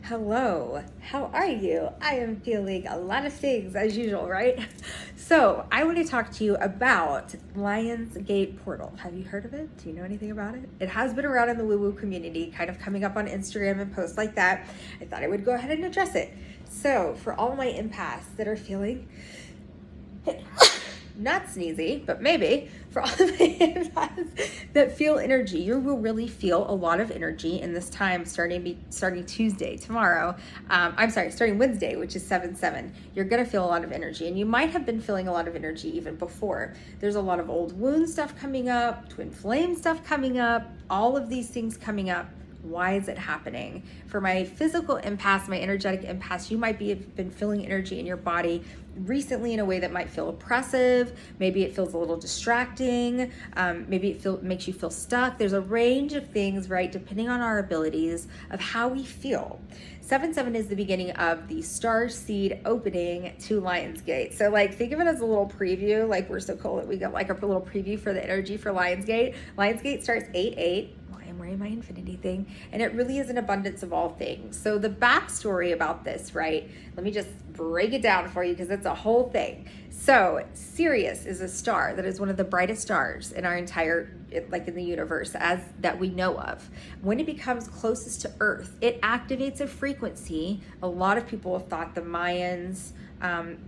Hello, how are you? I am feeling a lot of things as usual, right? So, I want to talk to you about Lionsgate Portal. Have you heard of it? Do you know anything about it? It has been around in the woo woo community, kind of coming up on Instagram and posts like that. I thought I would go ahead and address it. So, for all my empaths that are feeling not sneezy, but maybe for all of the empaths that feel energy, you will really feel a lot of energy in this time starting Tuesday, tomorrow. Starting Wednesday, which is 7/7. You're gonna feel a lot of energy, and you might have been feeling a lot of energy even before. There's a lot of old wound stuff coming up, twin flame stuff coming up, all of these things coming up. Why is it happening? For my physical empaths, my energetic empaths, you might have been feeling energy in your body recently in a way that might feel oppressive. Maybe it feels a little distracting. Maybe it makes you feel stuck. There's a range of things, right, depending on our abilities of how we feel. 7/7 is the beginning of the starseed opening to Lionsgate. So think of it as a little preview. We're so cool that we got a little preview for the energy for Lionsgate. Lionsgate starts 8/8. I'm wearing my infinity thing, and it really is an abundance of all things. So the backstory about this, right? Let me just break it down for you because it's a whole thing. So Sirius is a star that is one of the brightest stars in our entire, in the universe as that we know of. When it becomes closest to Earth, it activates a frequency. A lot of people have thought the Mayans,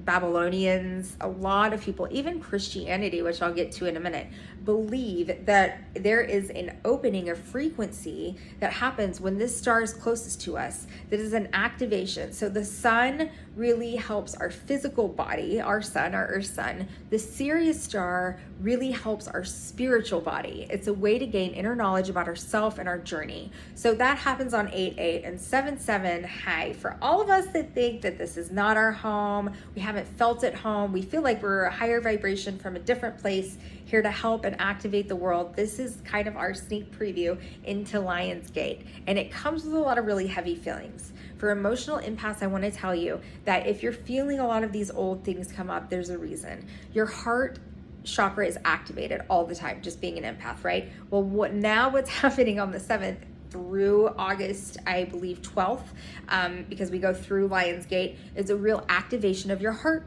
Babylonians, a lot of people, even Christianity, which I'll get to in a minute, believe that there is an opening of frequency that happens when this star is closest to us. That is an activation. So the sun really helps our physical body, our sun, our Earth sun. The Sirius star really helps our spiritual body. It's a way to gain inner knowledge about ourselves and our journey. So that happens on 8/8 and 7/7. Hi, for all of us that think that this is not our home, we haven't felt at home, we feel like we're a higher vibration from a different place here to help and activate the world. This is kind of our sneak preview into Lionsgate, and it comes with a lot of really heavy feelings. For emotional empaths, I want to tell you that if you're feeling a lot of these old things come up, there's a reason. Your heart chakra is activated all the time, just being an empath, right? Well, what's happening on the 7th through August, I believe 12th, because we go through Lionsgate, is a real activation of your heart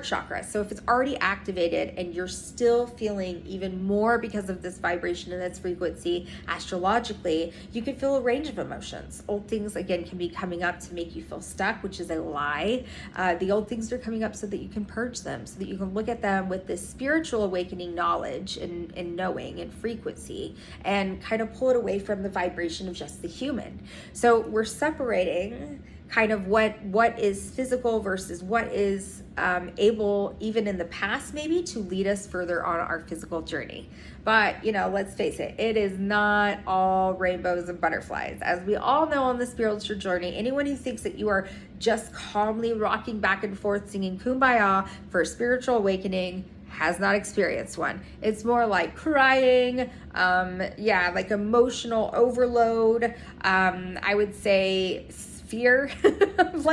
chakra. So if it's already activated and you're still feeling even more because of this vibration and this frequency astrologically, you can feel a range of emotions. Old things, again, can be coming up to make you feel stuck, which is a lie. The old things are coming up so that you can purge them, so that you can look at them with this spiritual awakening knowledge and knowing and frequency, and kind of pull it away from the vibration of just the human. So we're separating kind of what is physical versus what is able, even in the past maybe, to lead us further on our physical journey. But let's face it, it is not all rainbows and butterflies. As we all know on the spiritual journey, anyone who thinks that you are just calmly rocking back and forth singing Kumbaya for a spiritual awakening has not experienced one. It's more like crying, like emotional overload. I would say fear of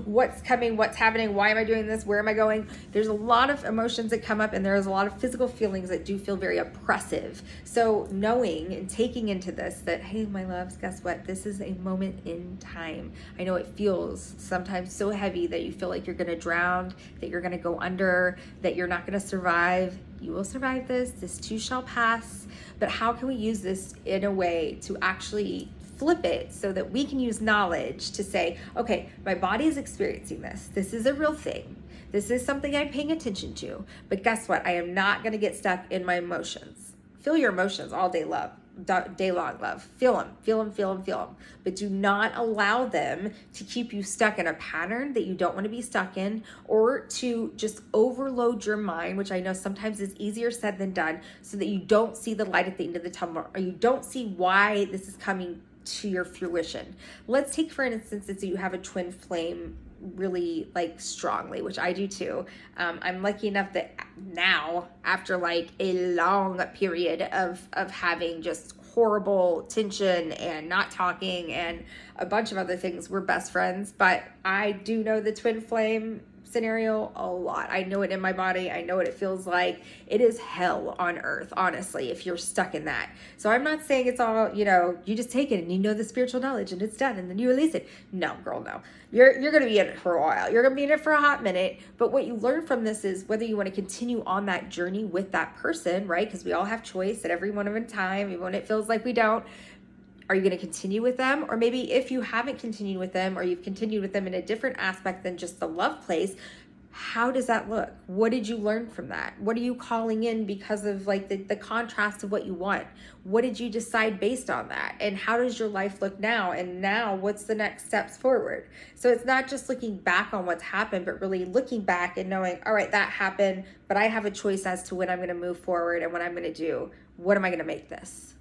what's coming, what's happening, why am I doing this, where am I going? There's a lot of emotions that come up, and there's a lot of physical feelings that do feel very oppressive. So knowing and taking into this that, hey, my loves, guess what? This is a moment in time. I know it feels sometimes so heavy that you feel like you're going to drown, that you're going to go under, that you're not going to survive. You will survive this. This too shall pass. But how can we use this in a way to actually flip it so that we can use knowledge to say, okay, my body is experiencing this. This is a real thing. This is something I'm paying attention to. But guess what? I am not going to get stuck in my emotions. Feel your emotions all day long, love. Feel them. But do not allow them to keep you stuck in a pattern that you don't want to be stuck in, or to just overload your mind, which I know sometimes is easier said than done, so that you don't see the light at the end of the tunnel, or you don't see why this is coming to your fruition. Let's take, for instance, that you have a twin flame really strongly, which I do too. I'm lucky enough that now, after a long period of having just horrible tension and not talking and a bunch of other things, we're best friends. But I do know the twin flame scenario a lot. I know it in my body. I know what it feels like. It is hell on earth, honestly, if you're stuck in that. So I'm not saying it's all, you know, you just take it and you know the spiritual knowledge and it's done and then you release it. No, girl, no. You're going to be in it for a while. You're going to be in it for a hot minute. But what you learn from this is whether you want to continue on that journey with that person, right? Because we all have choice at every one of a time, even when it feels like we don't. Are you going to continue with them? Or maybe if you haven't continued with them, or you've continued with them in a different aspect than just the love place, how does that look? What did you learn from that? What are you calling in because of like the contrast of what you want? What did you decide based on that? And how does your life look now? And now what's the next steps forward? So it's not just looking back on what's happened, but really looking back and knowing, all right, that happened, but I have a choice as to when I'm going to move forward and what I'm going to do. What am I going to make this?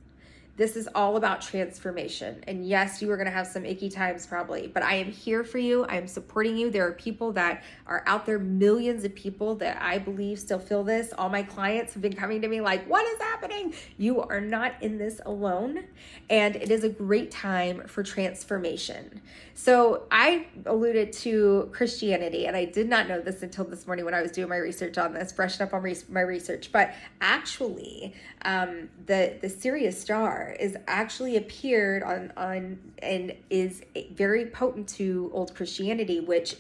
This is all about transformation. And yes, you are going to have some icky times probably, but I am here for you. I am supporting you. There are people that are out there, millions of people that I believe still feel this. All my clients have been coming to me like, what is happening? You are not in this alone. And it is a great time for transformation. So I alluded to Christianity, and I did not know this until this morning when I was doing my research on this, brushing up on my research. But actually, the Sirius star is actually appeared on and is very potent to old Christianity, which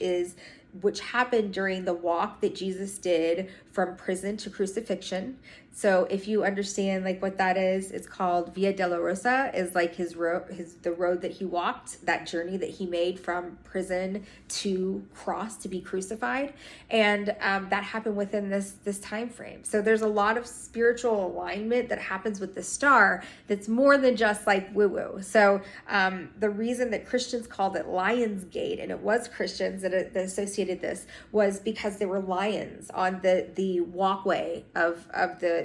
happened during the walk that Jesus did from prison to crucifixion. So if you understand like what that is, it's called Via Dolorosa, is like the road that he walked, that journey that he made from prison to cross to be crucified. And that happened within this time frame. So there's a lot of spiritual alignment that happens with the star that's more than just like woo-woo. So the reason that Christians called it Lionsgate, and it was Christians that associated this, was because there were lions on the walkway of the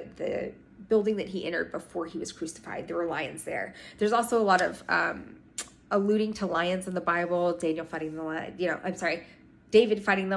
building that he entered before he was crucified. There were lions there. There's also a lot of alluding to lions in the Bible, David fighting the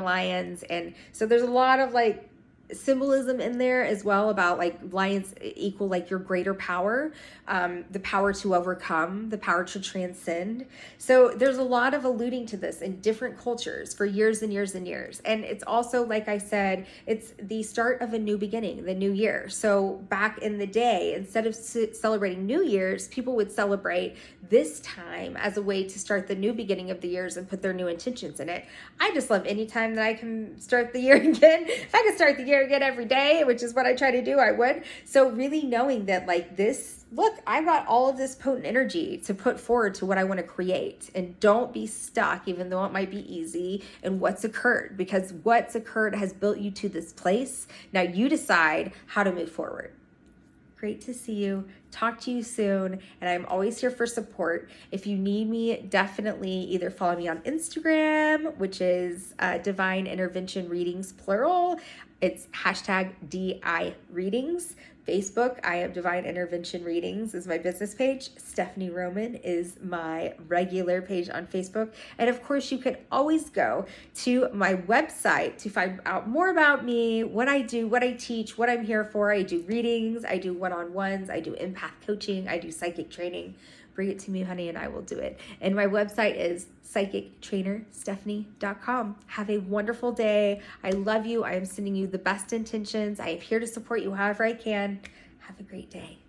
lions. And so there's a lot of like symbolism in there as well about like lions equal like your greater power, the power to overcome, the power to transcend. So there's a lot of alluding to this in different cultures for years and years and years. And it's also, like I said, it's the start of a new beginning, the new year. So back in the day, instead of celebrating New Year's, people would celebrate this time as a way to start the new beginning of the years and put their new intentions in it. I just love any time that I can start the year again. If I could start the year again every day, which is what I try to do, I would. So really knowing that like this, look, I've got all of this potent energy to put forward to what I want to create, and don't be stuck, even though it might be easy, in what's occurred, because what's occurred has built you to this place. Now you decide how to move forward. Great to see you. Talk to you soon. And I'm always here for support. If you need me, definitely either follow me on Instagram, which is Divine Intervention Readings, plural. It's hashtag DI Readings. Facebook, I am Divine Intervention Readings is my business page. Stephanie Roman is my regular page on Facebook. And of course, you can always go to my website to find out more about me, what I do, what I teach, what I'm here for. I do readings, I do one-on-ones, I do empath coaching, I do psychic training. Bring it to me, honey, and I will do it. And my website is psychictrainerstephanie.com. Have a wonderful day. I love you. I am sending you the best intentions. I am here to support you however I can. Have a great day.